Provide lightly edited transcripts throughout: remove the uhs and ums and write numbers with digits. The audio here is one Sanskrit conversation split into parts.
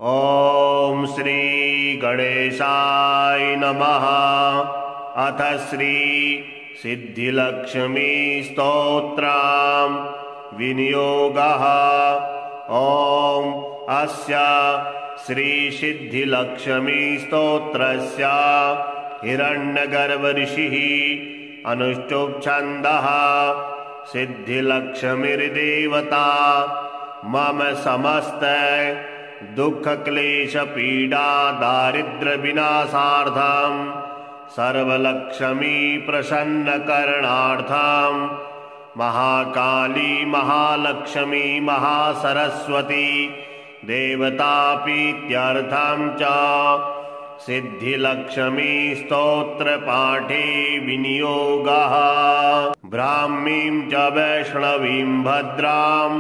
ॐ श्री गणेशाय नमः। अथ श्री सिद्धिलक्ष्मी स्तोत्रं विनियोगः। ॐ अस्य श्री सिद्धिलक्ष्मी स्तोत्रस्य हिरण्यगर्भ ऋषिः अनुष्टुप् छन्दः। सिद्धिलक्ष्मीर्देवता मम समस्त दुःख क्लेश पीडा दारिद्र्य विनाशार्थं सर्वलक्ष्मी प्रसन्न करणार्थं महाकाली महालक्ष्मी महासरस्वती देवतापीत्यर्थं च सिद्धिलक्ष्मी स्तोत्र पाठे विनियोगः। ब्राह्मीं च वैष्णवीं भद्रां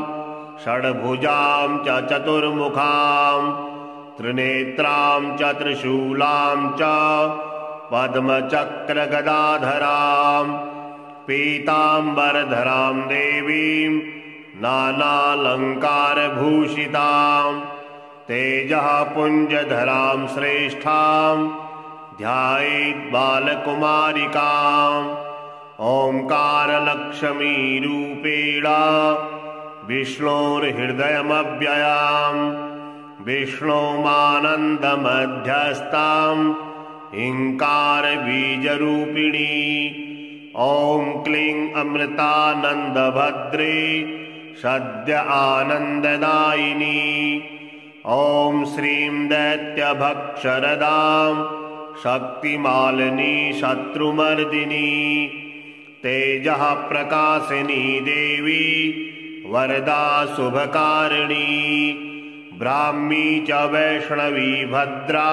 षड्भुजां च चतुर्मुखां त्रिनेत्रां च त्रिशूलां च पद्मचक्रगदाधरां पीताम्बरधरां देवीं नानालङ्कारभूषितां तेजः पुञ्जधरां श्रेष्ठां ध्यायेत् बालकुमारिकाम्। ओंकारलक्ष्मीरूपेण विष्णोर्हृदयमव्ययां विष्णोमानन्दमध्यस्थां हिंकारबीजरूपिणी। ॐ क्लीं अमृतानन्दभद्रे सद्य आनन्ददायिनी। ॐ श्रीं दैत्यभक्षरदां शक्तिमालिनी शत्रुमर्दिनी तेजः प्रकाशिनी देवी वरदा शुभकारिणी। ब्राह्मी च वैष्णवी भद्रा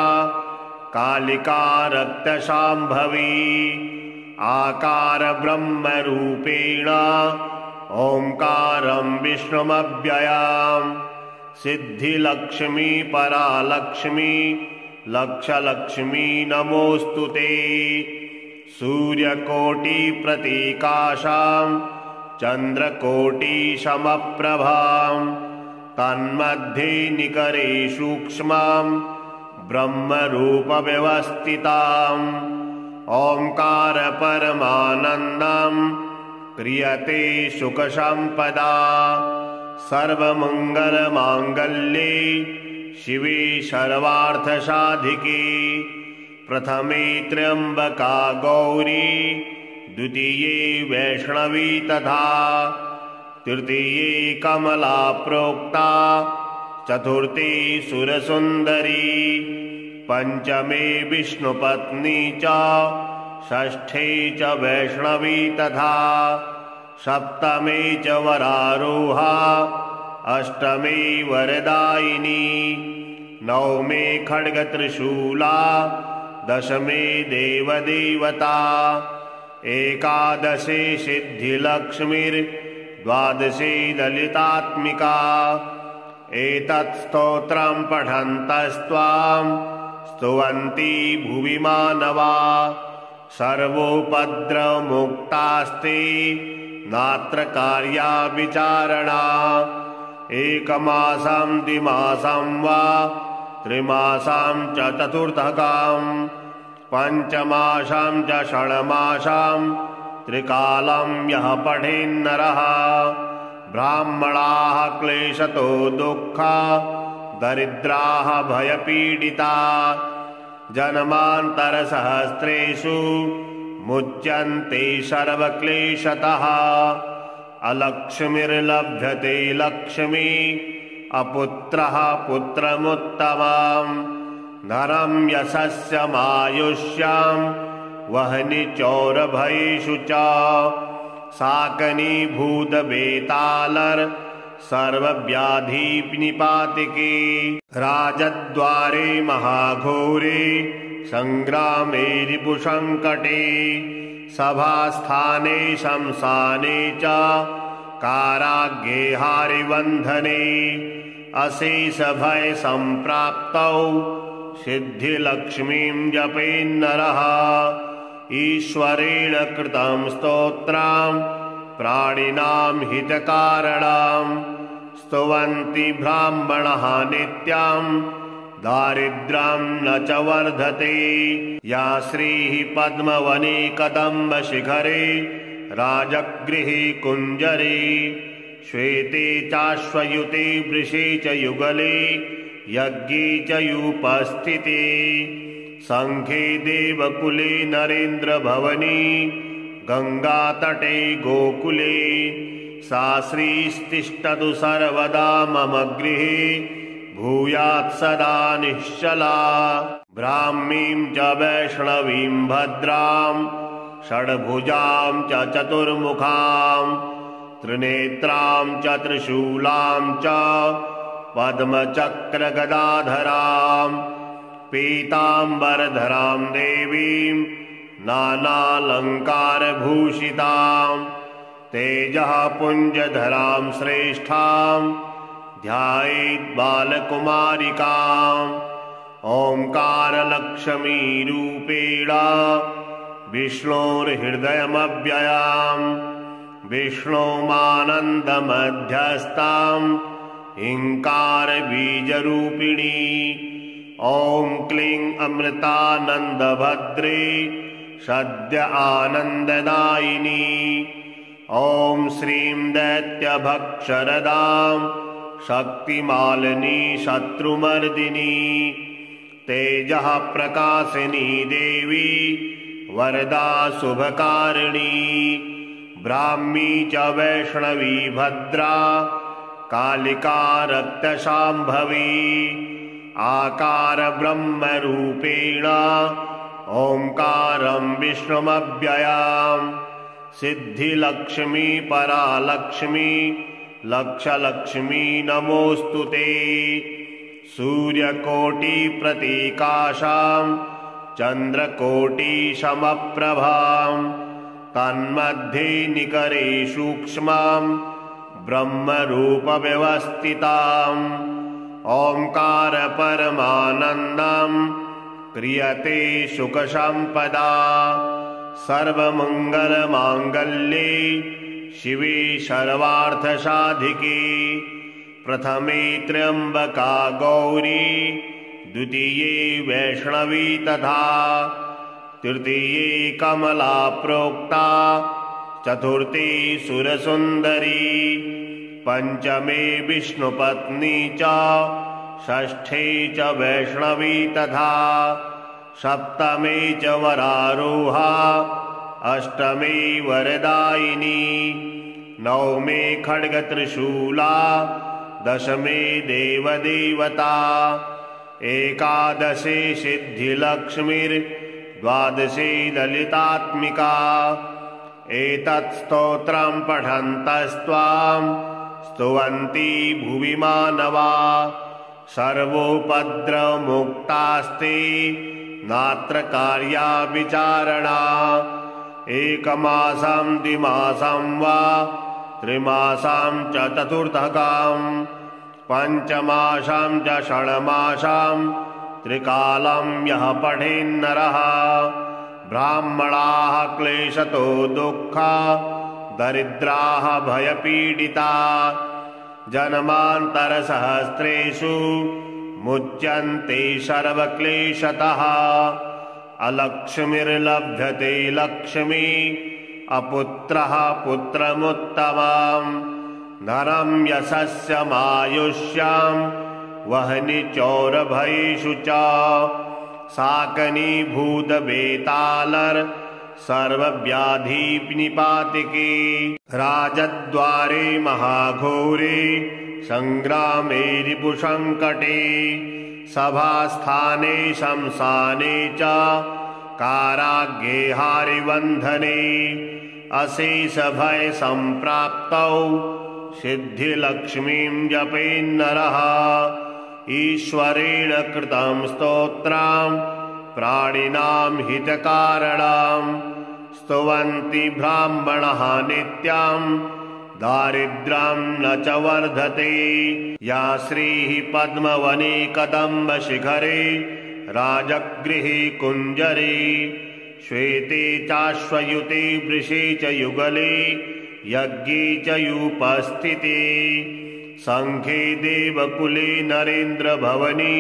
कालिका रक्तशाम्भवी आकार ब्रह्मरूपेण ओंकारं विष्णुमव्ययां सिद्धिलक्ष्मी परालक्ष्मी लक्षलक्ष्मी नमोऽस्तुते। सूर्यकोटिप्रतीकाशां चन्द्रकोटिसमप्रभां तन्मध्ये निकरे सूक्ष्मां ब्रह्मरूपव्यवस्थिताम्। ओंकार परमानन्दं क्रियते सुखसम्पदा सर्वमङ्गलमाङ्गल्ये शिवे सर्वार्थसाधिके। प्रथमे त्र्यम्बका गौरी द्वितीये वैष्णवी तथा तृतीये कमला प्रोक्ता चतुर्थे सुरसुन्दरी पंचमे विष्णुपत्नी च षष्ठे च वैष्णवी तथा सप्तमे च वरारोहा अष्टमे वरदायिनी नवमे खड्गत्रिशूला दशमे देवदेवता एकादशे सिद्धिलक्ष्मीर्द्वादशे ललितात्मिका। एतत् स्तोत्रं पठन्तस्त्वां स्तुवन्ति भुवि मानवा सर्वोपद्रवमुक्तास्ते नात्र कार्या विचारणा। एकमासं द्विमासं वा त्रिमासं च चतुर्थकं पञ्चमासं च षण्मासं त्रिकालं यः पठेन्नरः ब्राह्मणाः क्लेशतो दुःखा दरिद्राः भयपीडिता जन्मान्तरसहस्रेषु मुच्यन्ते सर्वक्लेशतः। अलक्ष्मीर्लभ्यते लक्ष्मी अपुत्रः पुत्रमुत्तमं धनं यशस्यमायुष्यं वह्नि चौरभयेषु च साकनीभूतवेतालर सर्वव्याधिनिपातिके। राजद्वारे महाघोरे संग्रामे रिपुसंकटे सभास्थाने शमशाने च काराग्रे हारिबन्धने अशेषभय सम्प्राप्तौ सिद्धिलक्ष्मीं जपेन्नरः। ईश्वरेण कृतं स्तोत्रं प्राणिनां हितकारणं स्तुवन्ति ब्राह्मणः नित्यं दारिद्र्यं न च वर्धते। या श्रीः पद्मवने कदम्बशिखरे राजगृहे कुञ्जरे श्वेते चाश्वयुते वृषे च युगले यज्ञे च युपस्थिते सङ्घे देवकुले नरेन्द्रभवने गङ्गातटे गोकुले सा श्रीस्तिष्ठतु सर्वदा मम गृहे भूयात् सदा निश्चला। ब्राह्मीं च वैष्णवीं भद्रां षड्भुजां च चतुर्मुखां त्रिनेत्रां च त्रिशूलां च पद्मचक्रगदाधरां पीताम्बरधरां देवीं नानालङ्कारभूषितां तेजः पुञ्जधरां श्रेष्ठां ध्यायेत् बालकुमारिकाम्। ओङ्कारलक्ष्मीरूपेण विष्णोर्हृदयमव्ययाम् विष्णोमानन्दमध्यस्थां हिङ्कारबीजरूपिणी। ॐ क्लीं अमृतानन्दभद्रे सद्य आनन्ददायिनी। ॐ श्रीं दैत्यभक्षरदां शक्तिमालिनी शत्रुमर्दिनी तेजः प्रकाशिनी देवी वरदा शुभकारिणी। ब्राह्मी च वैष्णवी भद्रा कालिका रक्तशाम्भवी आकार ब्रह्मरूपेण ओङ्कारं विष्णुमव्ययाम् सिद्धिलक्ष्मी परालक्ष्मी लक्षलक्ष्मी नमोऽस्तु ते। सूर्यकोटिप्रतीकाशां चन्द्रकोटिसमप्रभां तन्मध्ये निकरे सूक्ष्मां ब्रह्मरूपव्यवस्थिताम् ओङ्कार परमानन्दं क्रियते सुखसम्पदा। सर्वमङ्गलमाङ्गल्ये शिवे सर्वार्थसाधिके प्रथमे त्र्यम्बका गौरी द्वितीये वैष्णवी तथा तृतीये कमला प्रोक्ता चतुर्थे सुरसुन्दरी पंचमे विष्णुपत्नी च षष्ठे च वैष्णवी तथा सप्तमे च वरारोहा अष्टमे वरदायिनी नवमे खड्गत्रिशूला दशमे देवदेवता एकादशे सिद्धिलक्ष्मीर्द्वादशे ललितात्मिका। एतत् स्तोत्रं पठन्तस्त्वां स्तुवन्ति भुवि मानवा सर्वोपद्रवमुक्तास्ते नात्र कार्या विचारणा। एकमासं द्विमासं वा त्रिमासं च चतुर्थकं पञ्चमासं च षण्मासं त्रिकालं यः पठेन्नरः ब्राह्मणाः क्लेशतो दुःखा दरिद्राः भयपीडिता जन्मान्तरसहस्रेषु मुच्यन्ते सर्वक्लेशतः। अलक्ष्मीर्लभ्यते लक्ष्मी अपुत्रः पुत्रमुत्तमं धनं यशस्यमायुष्यं वह्नि चौरभयेषु च साकनीभूतवेतालर सर्वव्याधिनिपातिके राजद्वारे महाघोरे संग्रामे रिपुसङ्कटे सभास्थाने शमशाने च काराग्रे हारिबन्धने अशेषभय सम्प्राप्तौ सिद्धिलक्ष्मीं जपेन्नरः ईश्वरेण कृतं स्तोत्रं प्राणिनां हितकारणं स्तुवन्ति ब्राह्मणः नित्यं दारिद्र्यं न च वर्धते। या श्रीः पद्मवने कदम्बशिखरे राजगृहे कुञ्जरे श्वेते चाश्वयुते वृषे च युगले यज्ञे च युपस्थिते सङ्घे देवकुले नरेन्द्रभवने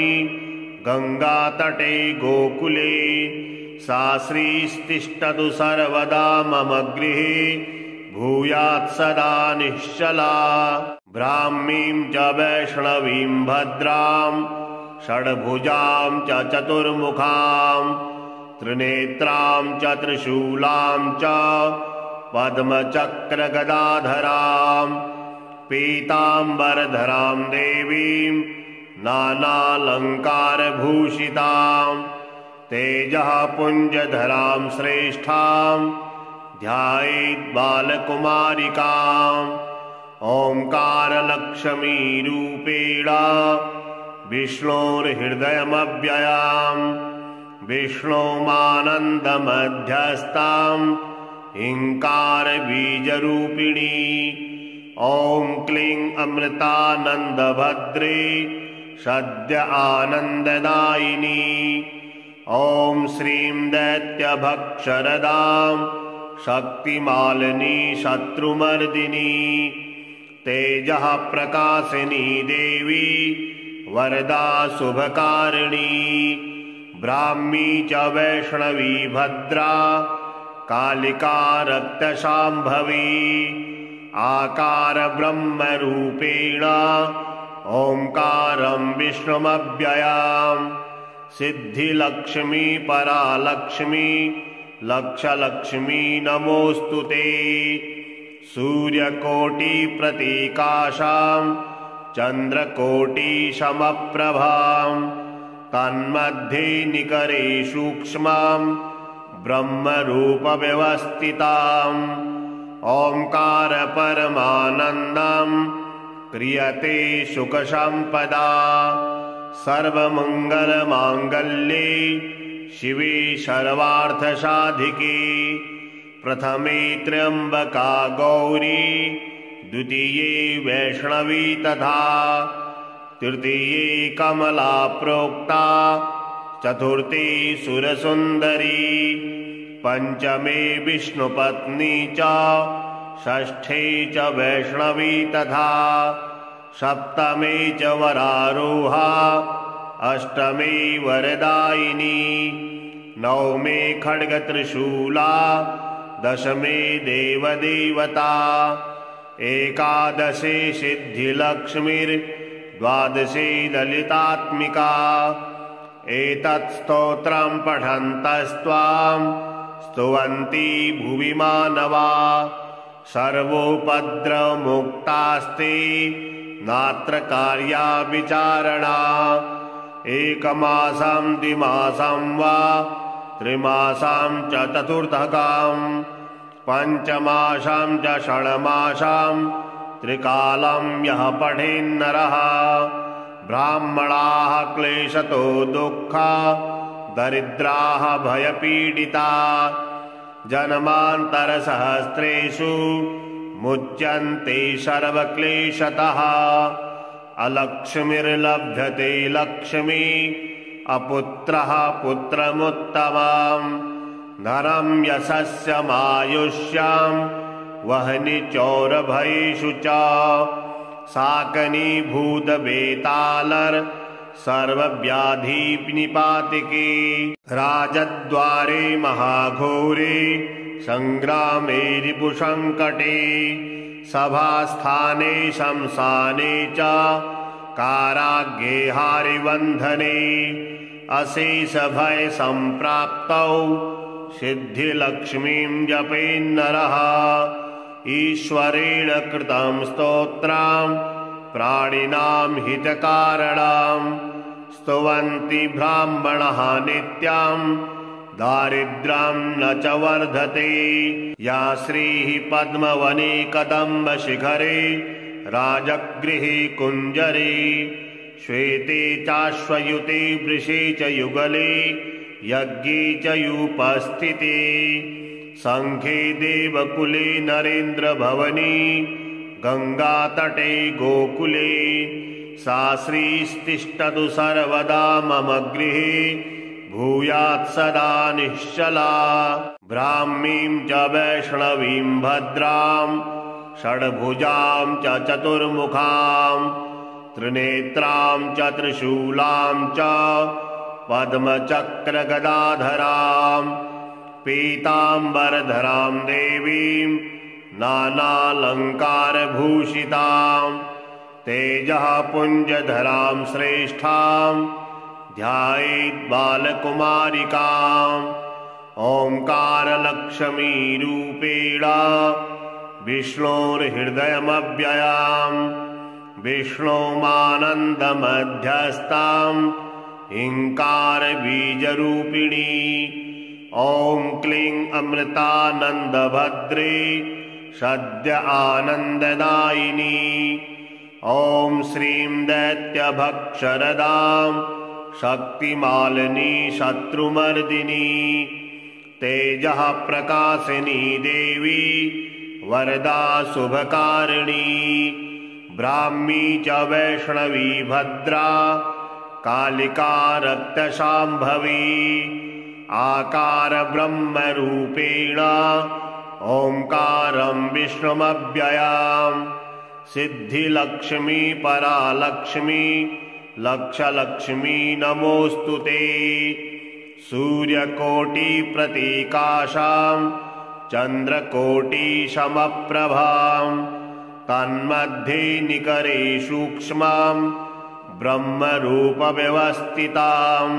गङ्गातटे गोकुले सा श्रीस्तिष्ठतु सर्वदा मम गृहे भूयात् सदा निश्चला। ब्राह्मीं च वैष्णवीं भद्रां षड्भुजां च चतुर्मुखां त्रिनेत्रां च त्रिशूलां च पद्मचक्रगदाधरां पीताम्बरधरां देवीं नानालङ्कारभूषितां तेजः पुञ्जधरां श्रेष्ठां ध्यायेत् बालकुमारिकाम्। ओङ्कारलक्ष्मीरूपेण विष्णोर्हृदयमव्ययां विष्णोमानन्दमध्यस्थां हिङ्कारबीजरूपिणी। ॐ क्लीं अमृतानन्दभद्रे सद्य आनन्ददायिनी। ॐ श्रीं दैत्यभक्षरदां शक्तिमालिनी शत्रुमर्दिनी तेजः प्रकाशिनी देवी वरदा शुभकारिणी। ब्राह्मी च वैष्णवी भद्रा कालिका रक्तशाम्भवी आकार ब्रह्मरूपेण ओङ्कारं विष्णुमव्ययां सिद्धिलक्ष्मी परालक्ष्मी लक्षलक्ष्मी नमोऽस्तु ते। सूर्यकोटिप्रतीकाशां चन्द्रकोटिसमप्रभां तन्मध्ये निकरे सूक्ष्मां ब्रह्मरूपव्यवस्थिताम्। ओङ्कार परमानन्दं क्रियते सुखसम्पदा सर्वमङ्गलमाङ्गल्ये शिवे सर्वार्थसाधिके। प्रथमे त्र्यम्बका गौरी द्वितीये वैष्णवी तथा तृतीये कमला प्रोक्ता चतुर्थे सुरसुन्दरी पंचमे विष्णुपत्नी च षष्ठे च वैष्णवी तथा सप्तमे च वरारोहा अष्टमे वरदायिनी नवमे खड्गत्रिशूला दशमे देवदेवता एकादशे सिद्धिलक्ष्मीर्द्वादशे ललितात्मिका। एतत् स्तोत्रं पठन्तस्त्वां स्तुवन्ति भुवि मानवा सर्वोपद्रवमुक्तास्ते नात्र कार्या विचारणा। एकमासं द्विमासं वा त्रिमासं च चतुर्थकं पञ्चमासं च षण्मासं त्रिकालं यः पठेन्नरः ब्राह्मणाः क्लेशतो दुःखा दरिद्राः भयपीडिता जन्मान्तरसहस्रेषु मुच्यन्ते सर्वक्लेशतः। अलक्ष्मीर्लभ्यते लक्ष्मी अपुत्रः पुत्रमुत्तमम् धनं यशस्यमायुष्यं वह्नि चौरभयेषु च साकनीभूतवेतालर सर्वव्याधिनिपातिके। राजद्वारे महाघोरे संग्रामे रिपुसङ्कटे सभास्थाने शमशाने च काराग्रे हारिबन्धने अशेषभय सम्प्राप्तौ सिद्धिलक्ष्मीं जपेन्नरः। ईश्वरेण कृतं स्तोत्रं प्राणिनां हितकारणं स्तुवन्ति ब्राह्मणः नित्यं दारिद्र्यं न च वर्धते। या श्रीः पद्मवने कदम्बशिखरे राजगृहे कुञ्जरे श्वेते चाश्वयुते वृषे च युगले यज्ञे च युपस्थिते सङ्घे देवकुले नरेन्द्रभवने गङ्गातटे गोकुले सा श्रीस्तिष्ठतु सर्वदा मम गृहे भूयात् सदा निश्चला। ब्राह्मीं च वैष्णवीं भद्रां षड्भुजां च चतुर्मुखां त्रिनेत्रां च त्रिशूलां च पद्मचक्रगदाधरां पीताम्बरधरां देवीं नानालङ्कारभूषितां तेजः पुञ्जधरां श्रेष्ठां ध्यायेत् बालकुमारिकाम् ओंकारलक्ष्मीरूपेण विष्णोर्हृदयमव्ययाम् विष्णोमानन्दमध्यस्थाम् हिंकारबीजरूपिणी ॐ क्लीं अमृतानन्दभद्रे सद्य आनन्ददायिनी ॐ श्रीं दैत्यभक्षरदां शक्तिमालिनी शत्रुमर्दिनी तेजः प्रकाशिनी देवी वरदा शुभकारिणी ब्राह्मी च वैष्णवी भद्रा कालिका रक्तशाम्भवी आकार ब्रह्मरूपेण ओंकारं विष्णुमव्ययाम् सिद्धिलक्ष्मी परालक्ष्मी लक्षलक्ष्मी नमोऽस्तुते सूर्यकोटिप्रतीकाशां चन्द्रकोटिसमप्रभां तन्मध्ये निकरे सूक्ष्मां ब्रह्मरूपव्यवस्थिताम्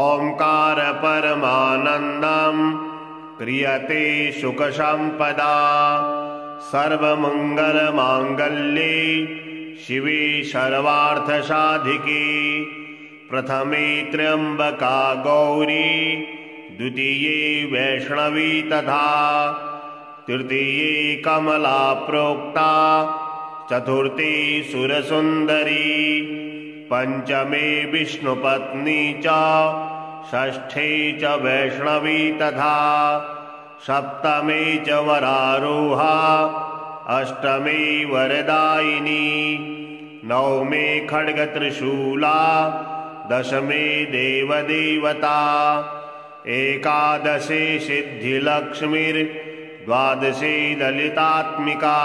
ओंकार परमानन्दं क्रियते सुखसम्पदा सर्वमङ्गलमाङ्गल्ये शिवे सर्वार्थसाधिके प्रथमे त्र्यम्बका गौरी द्वितीये वैष्णवी तथा तृतीये कमला प्रोक्ता चतुर्थी सुरसुन्दरी पंचमे विष्णुपत्नी च षष्ठे च वैष्णवी तथा सप्तमे च वरारोहा अष्टमे वरदायिनी नवमे खड्गत्रिशूला दशमे देवदेवता एकादशे सिद्धिलक्ष्मीर्द्वादशे ललितात्मिका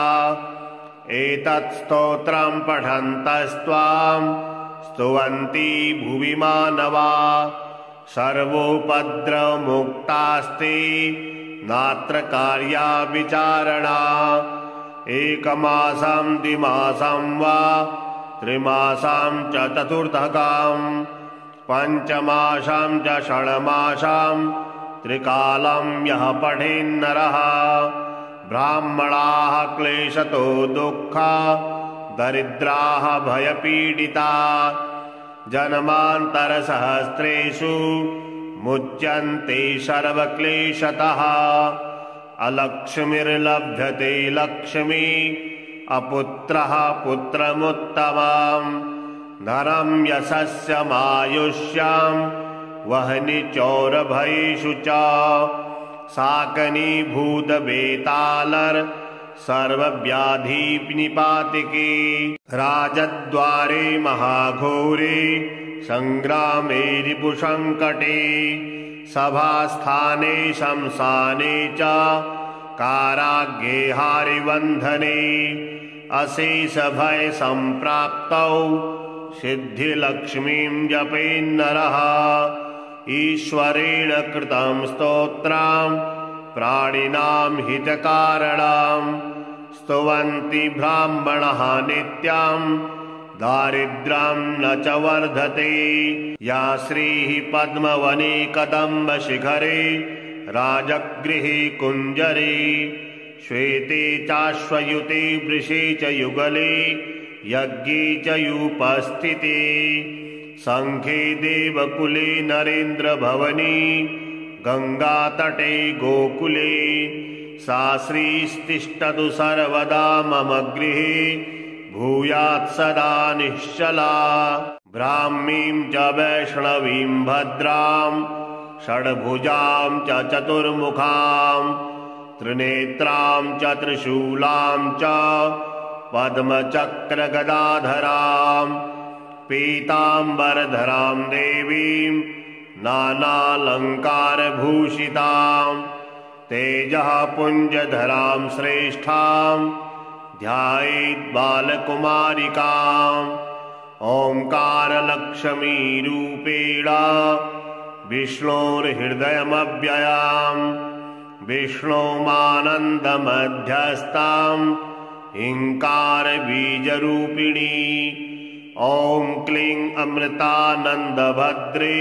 एतत् स्तोत्रं पठन्तस्त्वां स्तुवन्ति भुवि मानवा सर्वोपद्रवमुक्तास्ते नात्र कार्या विचारणा एकमासं द्विमासं वा त्रिमासं च चतुर्थकां पञ्चमासं च षण्मासं त्रिकालं यः पठेन्नरः ब्राह्मणाः क्लेशतो दुःखा दरिद्राः भयपीडिता जन्मान्तरसहस्रेषु मुच्यन्ते सर्वक्लेशतः अलक्ष्मीर्लभ्यते लक्ष्मी अपुत्रः पुत्रमुत्तमम् धनं यशस्यमायुष्यं वह्नि चौरभयेषु च साकनीभूतवेतालर सर्वव्याधिनिपातिके राजद्वारे महाघोरे संग्रामे रिपुसंकटे सभास्थाने शमशाने च काराग्रे हारिबन्धने अशेषभय सम्प्राप्तौ सिद्धिलक्ष्मीं जपेन्नरः ईश्वरेण कृतं स्तोत्रं प्राणिनां हितकारणं स्तुवन्ति ब्राह्मणः नित्यं दारिद्र्यं न च वर्धते या श्रीः पद्मवने कदम्बशिखरे राजगृहे कुञ्जरे श्वेते चाश्वयुते वृषे च युगले यज्ञे च युपस्थिते संघे देवकुले नरेन्द्रभवने गंगातटे गोकुले सा श्रीस्तिष्ठतु सर्वदा मम गृहे भूयात् सदा निश्चला ब्राह्मीं च वैष्णवीं भद्रां षड्भुजां च चतुर्मुखां त्रिनेत्रां च त्रिशूलां च पद्मचक्रगदाधरां पीताम्बरधरां देवीं नानालङ्कारभूषितां तेजः पुञ्जधरां श्रेष्ठां ध्यायेत् बालकुमारिकाम् ओङ्कारलक्ष्मीरूपेण विष्णोर्हृदयमव्ययाम् विष्णोमानन्दमध्यस्थाम् ह्रीङ्कारबीजरूपिणी ॐ क्लीं अमृतानन्दभद्रे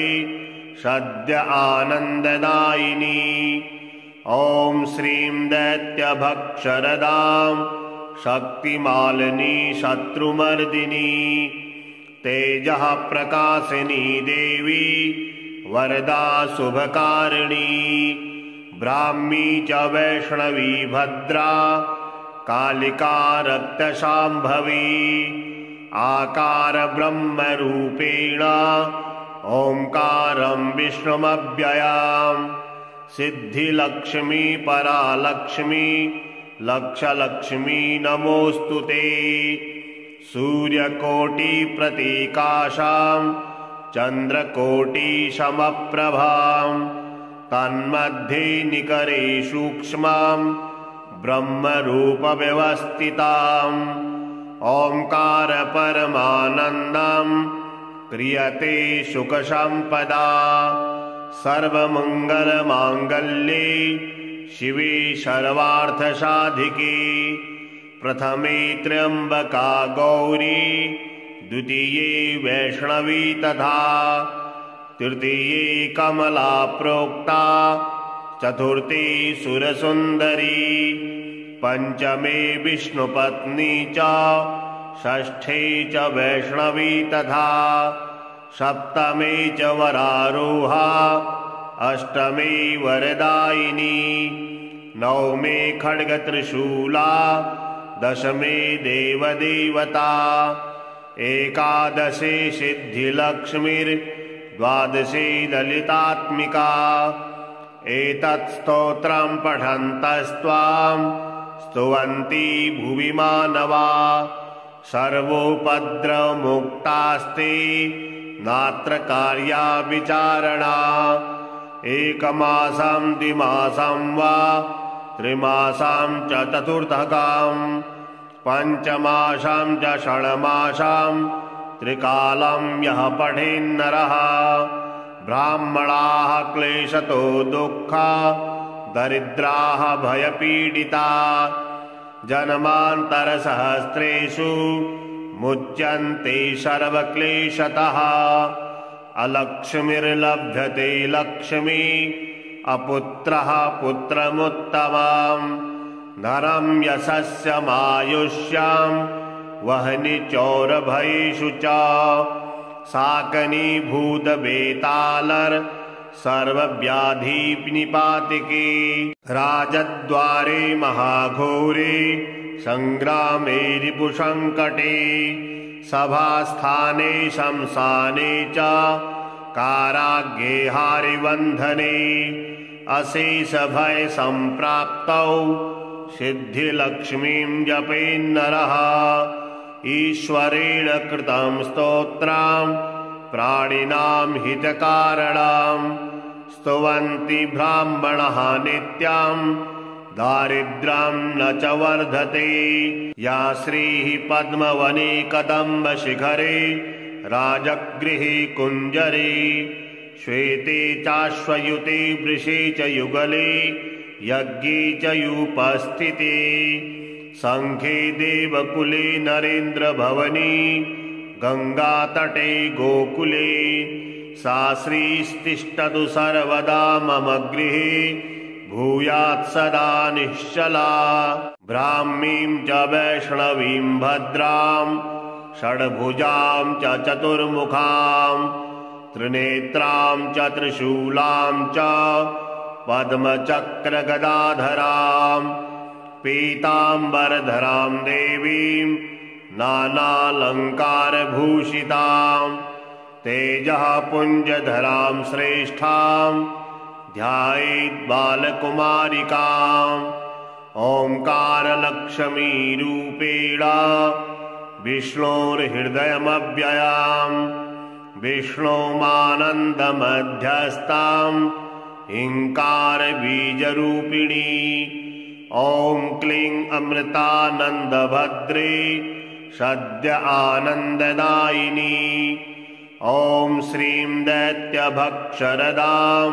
सद्य आनन्ददायिनी ॐ श्रीं दैत्यभक्षरदां शक्तिमालिनी शत्रुमर्दिनी तेजः प्रकाशिनी देवी वरदा शुभकारिणी ब्राह्मी च वैष्णवी भद्रा कालिका रक्तशाम्भवी आकार ब्रह्मरूपेण ओङ्कारं विष्णुमव्ययाम् सिद्धिलक्ष्मी परालक्ष्मी लक्षलक्ष्मी नमोऽस्तु ते सूर्यकोटिप्रतीकाशां चन्द्रकोटिसमप्रभां तन्मध्ये निकरे सूक्ष्मां ब्रह्मरूपव्यवस्थिताम् ओङ्कार परमानन्दं क्रियते सुखसम्पदा सर्वमङ्गलमाङ्गल्ये शिवे सर्वार्थसाधिके प्रथमे त्र्यम्बका गौरी द्वितीये वैष्णवी तथा तृतीये कमला प्रोक्ता चतुर्थी सुरसुन्दरी पंचमे विष्णुपत्नी च षष्ठे च वैष्णवी तथा सप्तमे च वरारोहा अष्टमे वरदायिनी नवमे खड्गत्रिशूला दशमे देवदेवता एकादशे सिद्धिलक्ष्मीर्द्वादशे ललितात्मिका एतत् स्तोत्रं पठन्तस्त्वां स्तुवन्ति भुवि मानवा सर्वोपद्रवमुक्तास्ते नात्र कार्या विचारणा एकमासं द्विमासं वा त्रिमासं च चतुर्थकां पञ्चमासं च षण्मासं त्रिकालं यः पठेन्नरः ब्राह्मणाः क्लेशतो दुःखा दरिद्राः भयपीडिता जन्मान्तरसहस्रेषु मुच्यन्ते सर्वक्लेशतः अलक्ष्मीर्लभ्यते लक्ष्मी अपुत्रः पुत्रमुत्तमम् धनं यशस्यमायुष्यं वह्नि चौरभयेषु च साकनीभूतवेतालर सर्वव्याधिनिपातिके राजद्वारे महाघोरे संग्रामे रिपुसङ्कटे सभास्थाने शमशाने च काराग्रे हारिबन्धने अशेषभयसम्प्राप्तौ सिद्धिलक्ष्मीं जपेन्नरः ईश्वरेण कृतं स्तोत्रं प्राणिनां हितकारणं स्तुवन्ति ब्राह्मणः नित्यं दारिद्र्यं न च वर्धते या श्रीः पद्मवने कदम्बशिखरे राजगृहे कुञ्जरे श्वेते चाश्वयुते वृषे च युगले यज्ञे च युपस्थिते संख्ये देवकुले नरेन्द्रभवने गङ्गातटे गोकुले सा श्रीस्तिष्ठतु सर्वदा मम गृहे भूयात् सदा निश्चला ब्राह्मीं च वैष्णवीं भद्रां षड्भुजां च चतुर्मुखां त्रिनेत्रां च त्रिशूलां च पद्मचक्रगदाधरां पीताम्बरधरां देवीं नानालङ्कारभूषितां तेजः पुञ्जधरां श्रेष्ठां ध्यायेत् बालकुमारिकाम् ओङ्कारलक्ष्मीरूपेण विष्णोर्हृदयमव्ययाम् विष्णोमानन्दमध्यस्थाम् ह्रीङ्कारबीजरूपिणी ॐ क्लीं अमृतानन्दभद्रे सद्य आनन्ददायिनी। ॐ श्रीं दैत्यभक्षरदां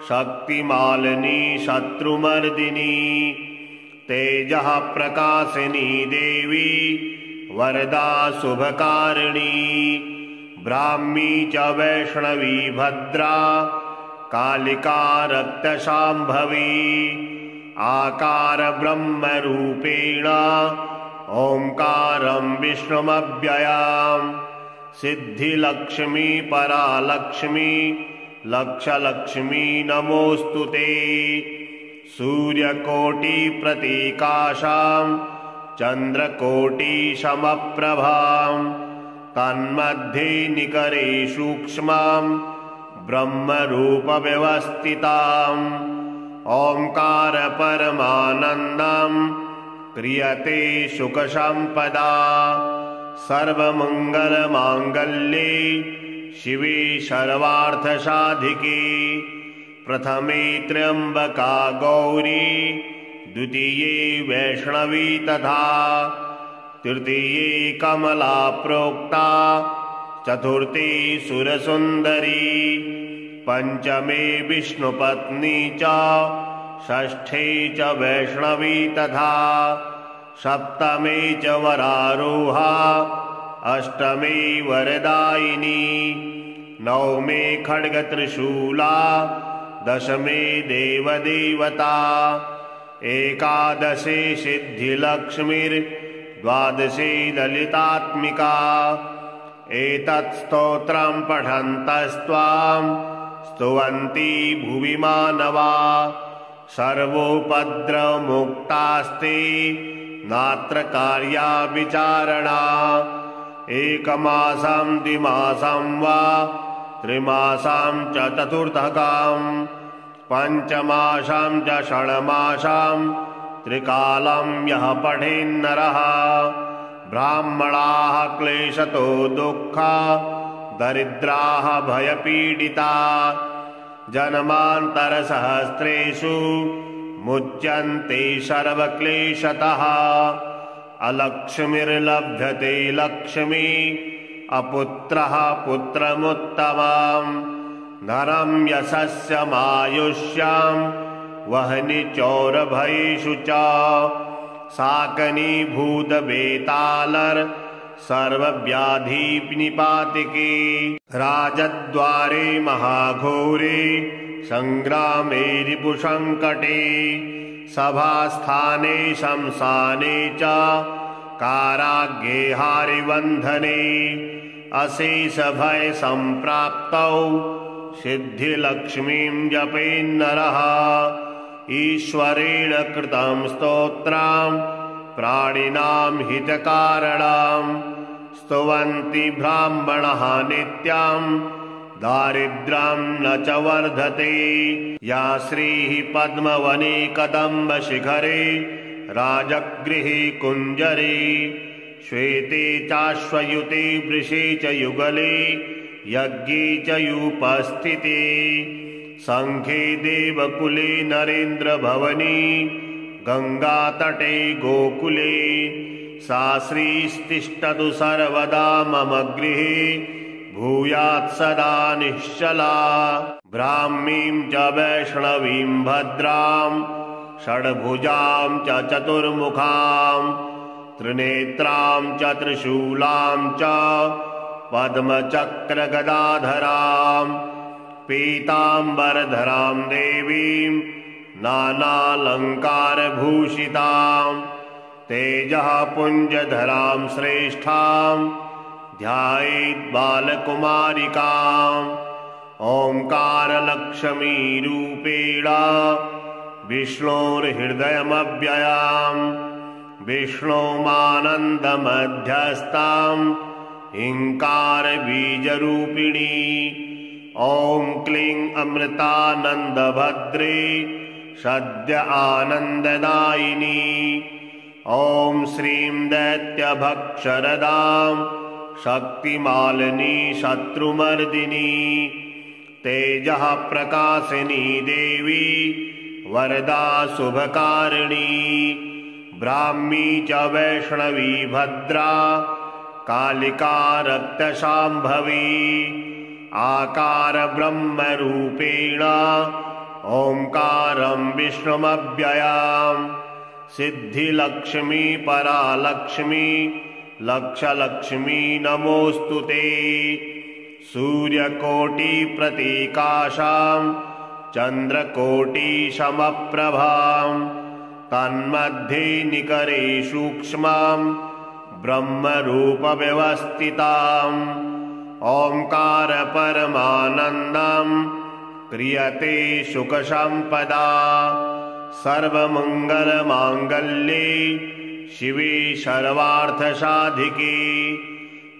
शक्तिमालिनी शत्रुमर्दिनी तेजः प्रकाशिनी देवी वरदा शुभकारिणी। ब्राह्मी च वैष्णवी भद्रा कालिका रक्तशाम्भवी आकार ब्रह्मरूपेण ओंकारं विष्णुमव्ययां। सिद्धिलक्ष्मी परालक्ष्मी लक्षलक्ष्मी नमोऽस्तुते। सूर्यकोटिप्रतीकाशां चन्द्रकोटिसमप्रभां तन्मध्ये निकरे सूक्ष्मां ब्रह्मरूपव्यवस्थिताम्। ओंकार परमानन्दं क्रियते सुखसम्पदा। सर्वमङ्गलमाङ्गल्ये शिवे सर्वार्थसाधिके। प्रथमे त्र्यम्बका गौरी द्वितीये वैष्णवी तथा तृतीये कमला प्रोक्ता चतुर्थी सुरसुन्दरी पंचमे विष्णुपत्नी च षष्ठे च वैष्णवी तथा सप्तमे च वरारोहा अष्टमे वरदायिनी नवमे खड्गत्रिशूला दशमे देवदेवता एकादशे सिद्धिलक्ष्मीर्द्वादशे ललितात्मिका। एतत् स्तोत्रं पठन्तस्त्वां स्तुवन्ति भुवि मानवा सर्वोपद्रवमुक्तास्ते नात्र कार्या विचारणा। एकमासं द्विमासं वा त्रिमासं च चतुर्थकं पञ्चमासं च षण्मासं त्रिकालं यः पठेन्नरः ब्राह्मणाः क्लेशतो दुःखा दरिद्राः भयपीडिता जन्मान्तरसहस्रेषु मुच्यन्ते सर्वक्लेशतः। अलक्ष्मीर्लभ्यते लक्ष्मी अपुत्रः पुत्रमुत्तमम् धनं यशस्यमायुष्यं वह्नि चौरभयेषु च साकनीभूतवेतालर सर्वव्याधिनिपातिके। राजद्वारे महाघोरे संग्रामे रिपुसंकटे सभास्थाने शमशाने च काराग्रे हारिबन्धने अशेषभय सम्प्राप्तौ सिद्धिलक्ष्मीं जपेन्नरः। ईश्वरेण कृतं स्तोत्रं प्राणिनां हितकारणं स्तुवन्ति ब्राह्मणः नित्यं दारिद्र्यं न च वर्धते। या श्रीः पद्मवने कदम्बशिखरे राजगृहे कुञ्जरे श्वेते चाश्वयुते वृषे च युगले यज्ञे च युपस्थिते संघे देवकुले नरेन्द्रभवने गङ्गातटे गोकुले सा श्रीस्तिष्ठतु सर्वदा मम गृहे भूयात् सदा निश्चला। ब्राह्मीं च वैष्णवीं भद्रां षड्भुजां च चतुर्मुखां त्रिनेत्रां च त्रिशूलां च पद्मचक्रगदाधरां पीताम्बरधरां देवीं नानालङ्कारभूषितां तेजः पुञ्जधरां श्रेष्ठां ध्यायेत् बालकुमारिकाम्। ओंकारलक्ष्मीरूपेण विष्णोर्हृदयमव्ययां विष्णोमानन्दमध्यस्थां हिंकारबीजरूपिणी। ॐ क्लीं अमृतानन्दभद्रे सद्य आनन्ददायिनी। ॐ श्रीं दैत्यभक्षरदां शक्तिमालिनी शत्रुमर्दिनी तेजः प्रकाशिनी देवी वरदा शुभकारिणी। ब्राह्मी च वैष्णवी भद्रा कालिका रक्तशाम्भवी आकार ब्रह्मरूपेण ओंकारं विष्णुमव्ययाम् सिद्धिलक्ष्मी परालक्ष्मी लक्षलक्ष्मी नमोऽस्तु ते सूर्यकोटिप्रतीकाशां चन्द्रकोटिसमप्रभां तन्मध्ये निकरे सूक्ष्मां ब्रह्मरूपव्यवस्थिताम् ओंकार परमानन्दं क्रियते सुखसम्पदा सर्वमङ्गलमाङ्गल्ये शिवे सर्वार्थसाधिके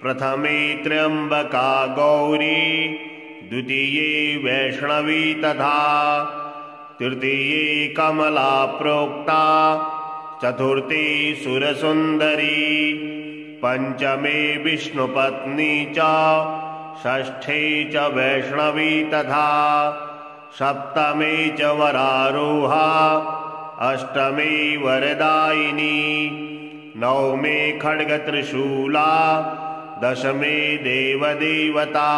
प्रथमे त्र्यम्बका गौरी द्वितीये वैष्णवी तथा तृतीये कमला प्रोक्ता चतुर्थी सुरसुन्दरी पंचमे विष्णुपत्नी च षष्ठे च वैष्णवी तथा सप्तमे च वरारोहा अष्टमे वरदायिनी नवमे खड्गत्रिशूला दशमे देवदेवता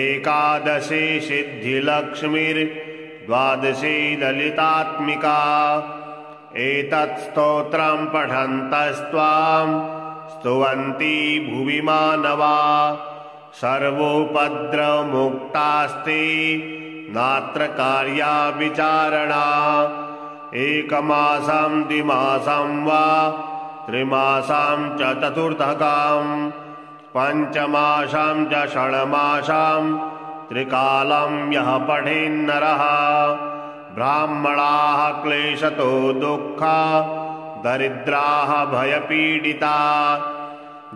एकादशे सिद्धिलक्ष्मीर्द्वादशे ललितात्मिका एतत् स्तोत्रं पठन्तस्त्वां स्तुवन्ति भुवि मानवा सर्वोपद्रवमुक्तास्ते नात्र कार्या विचारणा एकमासं द्विमासं वा त्रिमासं च चतुर्थकां पञ्चमासं च षण्मासं त्रिकालं यः पठेन्नरः ब्राह्मणाः क्लेशतो दुःखा दरिद्राः भयपीडिता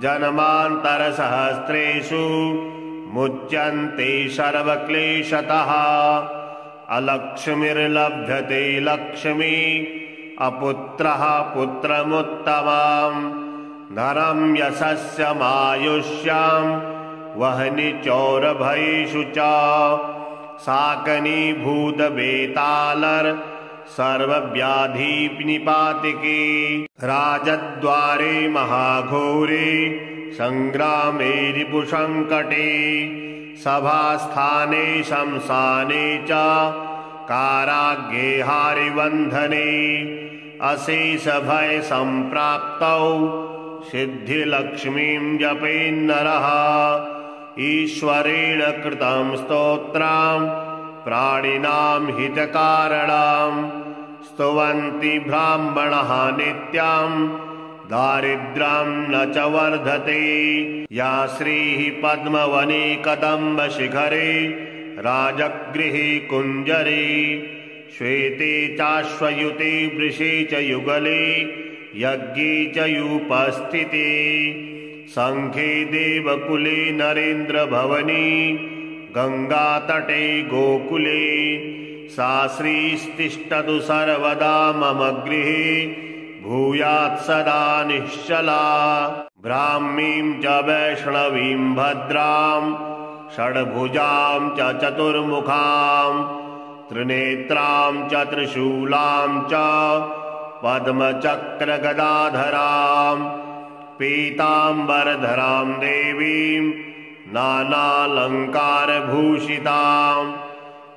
जन्मान्तरसहस्रेषु मुच्यन्ते सर्वक्लेशतः अलक्ष्मीर्लभ्यते लक्ष्मी अपुत्रः पुत्रमुत्तमम् धनं यशस्यमायुष्यां वह्नि चौरभयेषु च साकनीभूतवेतालर सर्वव्याधिनिपातिके राजद्वारे महाघोरे संग्रामे रिपुसंकटे सभास्थाने शमशाने च काराग्रे हारिबन्धने अशेषभय सम्प्राप्तौ सिद्धिलक्ष्मीं जपेन्नरः ईश्वरेण कृतं स्तोत्रं प्राणिनां हितकारणं स्तुवन्ति ब्राह्मणः नित्यं दारिद्र्यं न च वर्धते या श्रीः पद्मवने कदम्बशिखरे राजगृहे कुञ्जरे श्वेते चाश्वयुते वृषे च युगले यज्ञे च युपस्थिते संघे देवकुले नरेन्द्रभवने गंगातटे गोकुले सा श्रीस्तिष्ठतु सर्वदा मम गृहे भूयात् सदा निश्चला ब्राह्मीं च वैष्णवीं भद्रां षड्भुजां च चतुर्मुखां त्रिनेत्रां च त्रिशूलां च पद्मचक्रगदाधरां पीताम्बरधरां देवीं नानालङ्कारभूषितां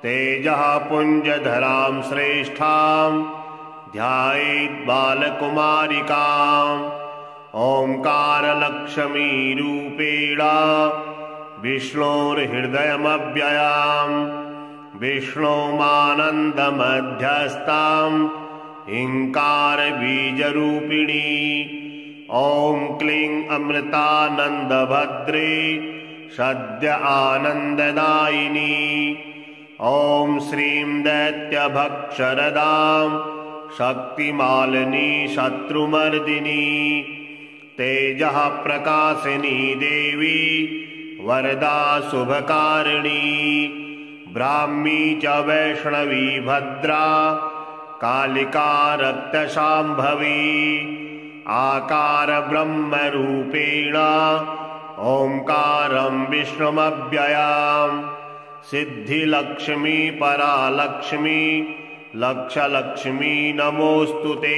तेजः पुञ्जधरां श्रेष्ठां ध्यायेत् बालकुमारिकाम् ओंकारलक्ष्मीरूपेण विष्णोर्हृदयमव्ययाम् विष्णोमानन्दमध्यस्थां हिंकारबीजरूपिणी ॐ क्लीं अमृतानन्दभद्रे सद्य आनन्ददायिनी ॐ श्रीं दैत्यभक्षरदां शक्तिमालिनी शत्रुमर्दिनी तेजः प्रकाशिनी देवी वरदा शुभकारिणी ब्राह्मी च वैष्णवी भद्रा कालिका रक्तशाम्भवी आकार ब्रह्मरूपेण ओंकारं विष्णुमव्ययाम् सिद्धिलक्ष्मी परालक्ष्मी लक्षलक्ष्मी नमोऽस्तु ते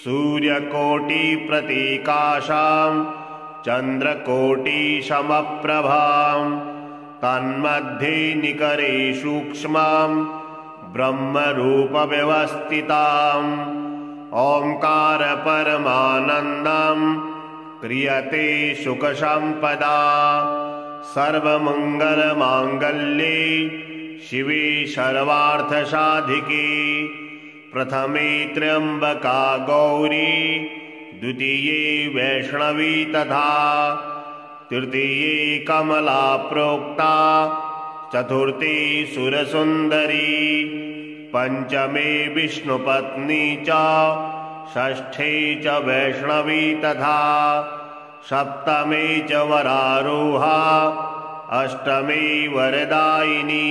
सूर्यकोटिप्रतीकाशां चन्द्रकोटिसमप्रभां तन्मध्ये निकरे सूक्ष्मां ब्रह्मरूपव्यवस्थिताम् ओंकार परमानन्दं क्रियते सुखसम्पदा सर्वमङ्गलमाङ्गल्ये शिवे सर्वार्थसाधिके प्रथमे त्र्यम्बका गौरी द्वितीये वैष्णवी तथा तृतीये कमला प्रोक्ता चतुर्थी सुरसुन्दरी पंचमे विष्णुपत्नी च षष्ठे च वैष्णवी तथा सप्तमे च वरारोहा अष्टमे वरदायिनी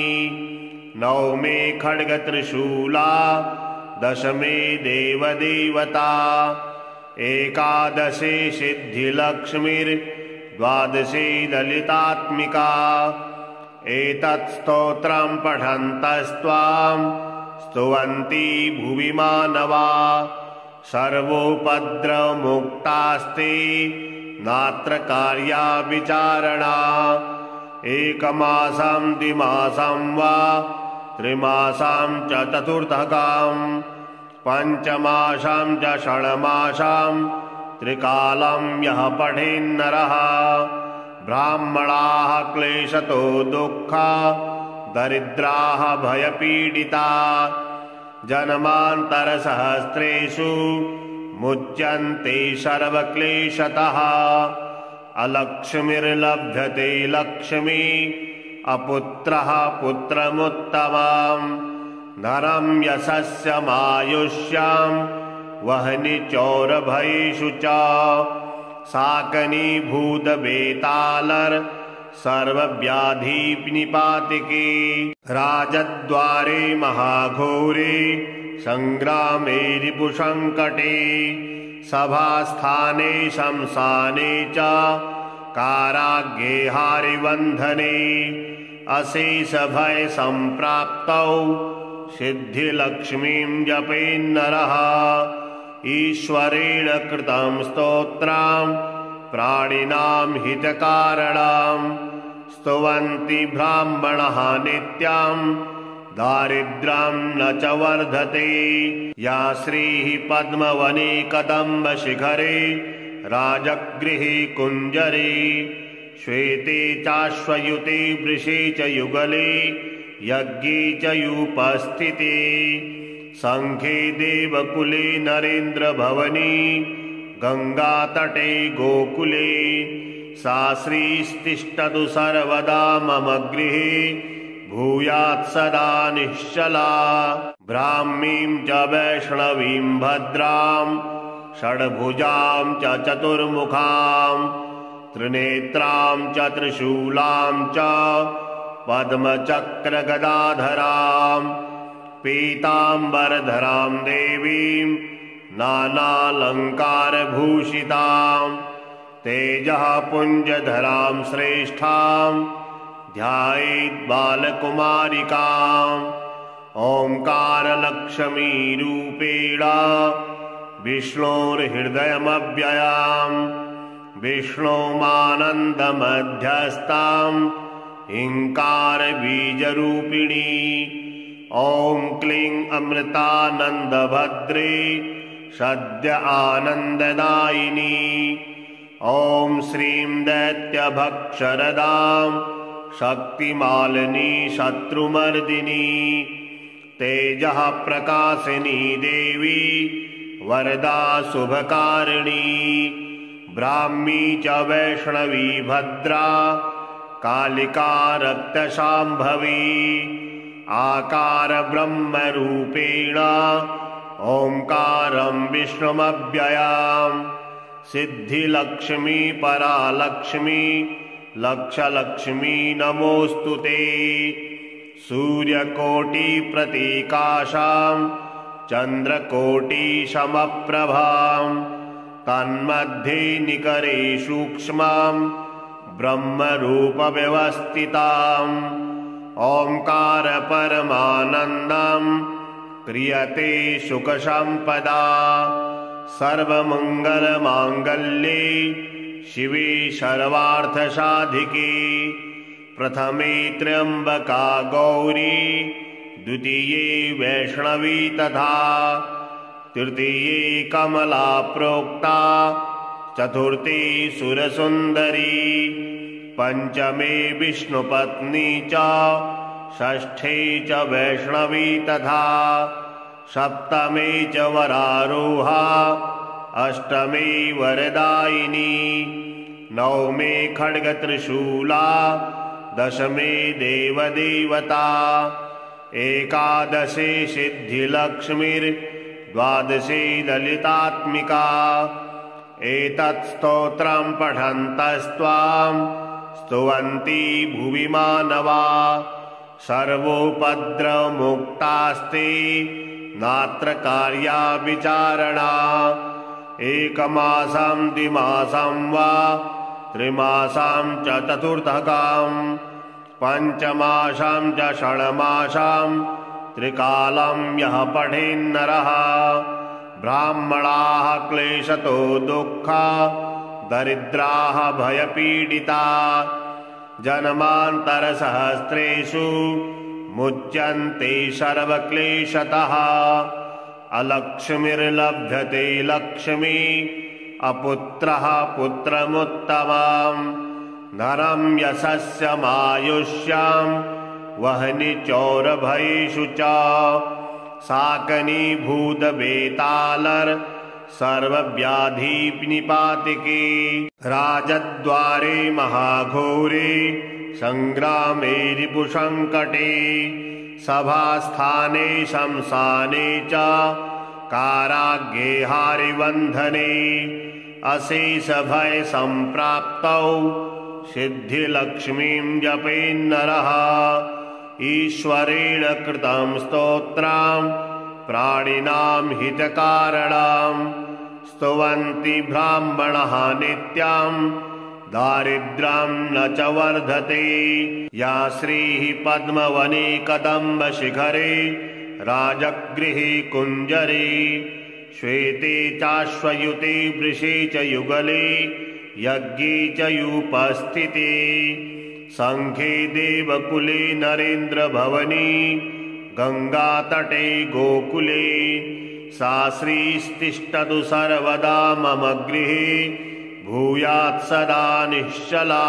नवमे खड्गत्रिशूला दशमे देवदेवता एकादशे सिद्धिलक्ष्मीर्द्वादशे ललितात्मिका एतत् स्तोत्रं पठन्तस्त्वां स्तुवन्ति भुवि मानवा सर्वोपद्रवमुक्तास्ते नात्र कार्या विचारणा एकमासं द्विमासं वा त्रिमासं च चतुर्थकां पञ्चमासं च षण्मासं त्रिकालं यः पठेन्नरः ब्राह्मणाः क्लेशतो दुःखा दरिद्राः भयपीडिता जन्मान्तरसहस्रेषु मुच्यन्ते सर्वक्लेशतः अलक्ष्मीर्लभ्यते लक्ष्मी अपुत्रः पुत्रमुत्तमं धनं यशस्यमायुष्यं वह्नि चौरभयेषु च साकनीभूतवेतालर सर्वव्याधिनिपातिके राजद्वारे महाघोरे संग्रामे रिपुसंकटे सभास्थाने शमशाने च काराग्रे हारिबन्धने अशेषभय सम्प्राप्तौ सिद्धिलक्ष्मीं जपेन्नरः ईश्वरेण कृतं स्तोत्रं प्राणिनां हितकारणं स्तुवन्ति ब्राह्मणः नित्यं दारिद्र्यं न च वर्धते या श्रीः पद्मवने कदम्बशिखरे राजगृहे कुञ्जरे श्वेते चाश्वयुते वृषे च युगले यज्ञे च युपस्थिते संघे देवकुले नरेन्द्रभवने गंगातटे गोकुले सा श्रीस्तिष्ठतु सर्वदा मम गृहे भूयात् सदा निश्चला ब्राह्मीं च वैष्णवीं भद्रां षड्भुजां च चतुर्मुखां त्रिनेत्रां च त्रिशूलां च पद्मचक्रगदाधरां पीताम्बरधरां देवीं नानालङ्कारभूषितां तेजः पुञ्जधरां श्रेष्ठां ध्यायेत् बालकुमारिकाम् ओंकारलक्ष्मीरूपेण विष्णोर्हृदयमव्ययां विष्णोमानन्दमध्यस्थां हिंकारबीजरूपिणी ॐ क्लीं अमृतानन्दभद्रे सद्य आनन्ददायिनी ॐ श्रीं दैत्यभक्षरदां शक्तिमालिनी शत्रुमर्दिनी तेजः प्रकाशिनी देवी वरदा शुभकारिणी ब्राह्मी च वैष्णवी भद्रा कालिका रक्तशाम्भवी आकार ब्रह्मरूपेण ओंकारं विष्णुमव्ययां सिद्धिलक्ष्मी परालक्ष्मी लक्षलक्ष्मी नमोस्तुते सूर्यकोटिप्रतीकाशां चन्द्रकोटिसमप्रभां तन्मध्ये निकरे सूक्ष्मां ब्रह्मरूपव्यवस्थिताम् ओंकार परमानन्दं क्रियते सुखसम्पदा सर्वमङ्गलमाङ्गल्ये शिवे सर्वार्थसाधिके प्रथमे त्र्यम्बका गौरी द्वितीये वैष्णवी तथा तृतीये कमला प्रोक्ता चतुर्थी सुरसुन्दरी पंचमे विष्णुपत्नी च षष्ठे च वैष्णवी तथा सप्तमे च वरारोहा अष्टमे वरदायिनी नवमे खड्गत्रिशूला दशमे देवदेवता एकादशे सिद्धिलक्ष्मीर्द्वादशे ललितात्मिका एतत् स्तोत्रं पठन्तस्त्वां स्तुवन्ति भुवि मानवा सर्वोपद्रवमुक्तास्ते नात्र कार्या विचारणा एकमासं द्विमासं वा त्रिमासं च चतुर्थकां पञ्चमासं च षण्मासं त्रिकालं यः पठेन्नरः ब्राह्मणाः क्लेशतो दुःखा दरिद्राः भयपीडिता जन्मान्तरसहस्रेषु मुच्यन्ते सर्वक्लेशतः अलक्ष्मीर्लभ्यते लक्ष्मी अपुत्रः पुत्रमुत्तमम् धनं यशस्यमायुष्यं वह्नि चौरभयेषु च साकनीभूतवेतालर सर्वव्याधिनिपातिके राजद्वारे महाघोरे संग्रामे रिपुसंकटे सभास्थाने शमशाने च काराग्रे हारिबन्धने अशेषभय सम्प्राप्तौ सिद्धिलक्ष्मीं जपेन्नरः ईश्वरेण कृतं स्तोत्रं प्राणिनां हितकारणं स्तुवन्ति ब्राह्मणः नित्यं दारिद्र्यं न च वर्धते या श्रीः पद्मवने कदम्बशिखरे राजगृहे कुञ्जरे श्वेते चाश्वयुते वृषे च युगले यज्ञे च युपस्थिते संघे देवकुले नरेन्द्रभवने गङ्गातटे गोकुले सा श्रीस्तिष्ठतु सर्वदा मम गृहे भूयात् सदा निश्चला।